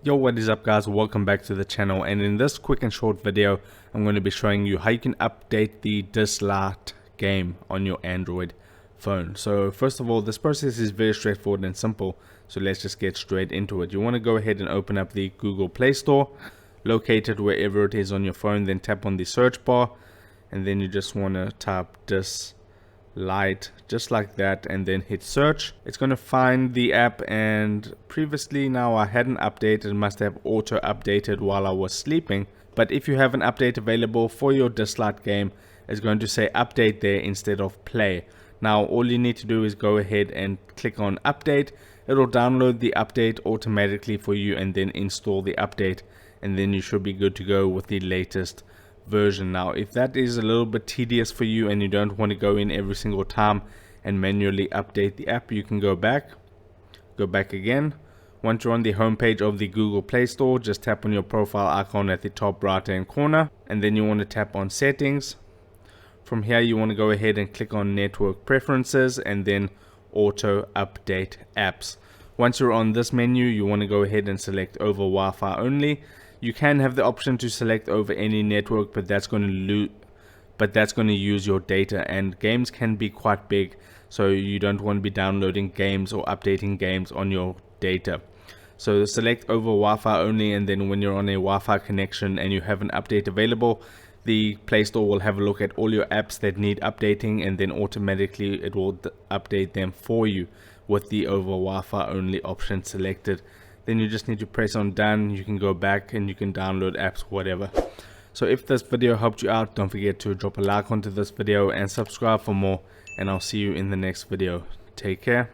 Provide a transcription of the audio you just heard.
Yo, what is up guys, welcome back to the channel, and in this quick and short video I'm going to be showing you how you can update the Dislyte game on your Android phone. So first of all, this process is very straightforward and simple, so let's just get straight into it. You want to go ahead and open up the Google Play Store, locate it wherever it is on your phone, then tap on the search bar, and then you just want to type Dislyte just like that and then hit search. It's going to find the app, and previously now I hadn't updated, must have auto updated while I was sleeping, but if you have an update available for your Dislyte game, it's going to say update there instead of play. Now all you need to do is go ahead and click on update. It'll download the update automatically for you and then install the update, and then you should be good to go with the latest version. Now if that is a little bit tedious for you and you don't want to go in every single time and manually update the app, you can go back again. Once you're on the home page of the Google Play Store, just tap on your profile icon at the top right hand corner, and then you want to tap on settings. From here you want to go ahead and click on network preferences and then auto update apps. Once you're on this menu, you want to go ahead and select over Wi-Fi only. You can have the option to select over any network, but that's going to use your data, and games can be quite big, so you don't want to be downloading games or updating games on your data. So select over Wi-Fi only, and then when you're on a Wi-Fi connection and you have an update available, the Play Store will have a look at all your apps that need updating, and then automatically it will update them for you with the over Wi-Fi only option selected. Then you just need to press on done. You can go back and you can download apps, whatever. So if this video helped you out, don't forget to drop a like onto this video and subscribe for more, and I'll see you in the next video. Take care.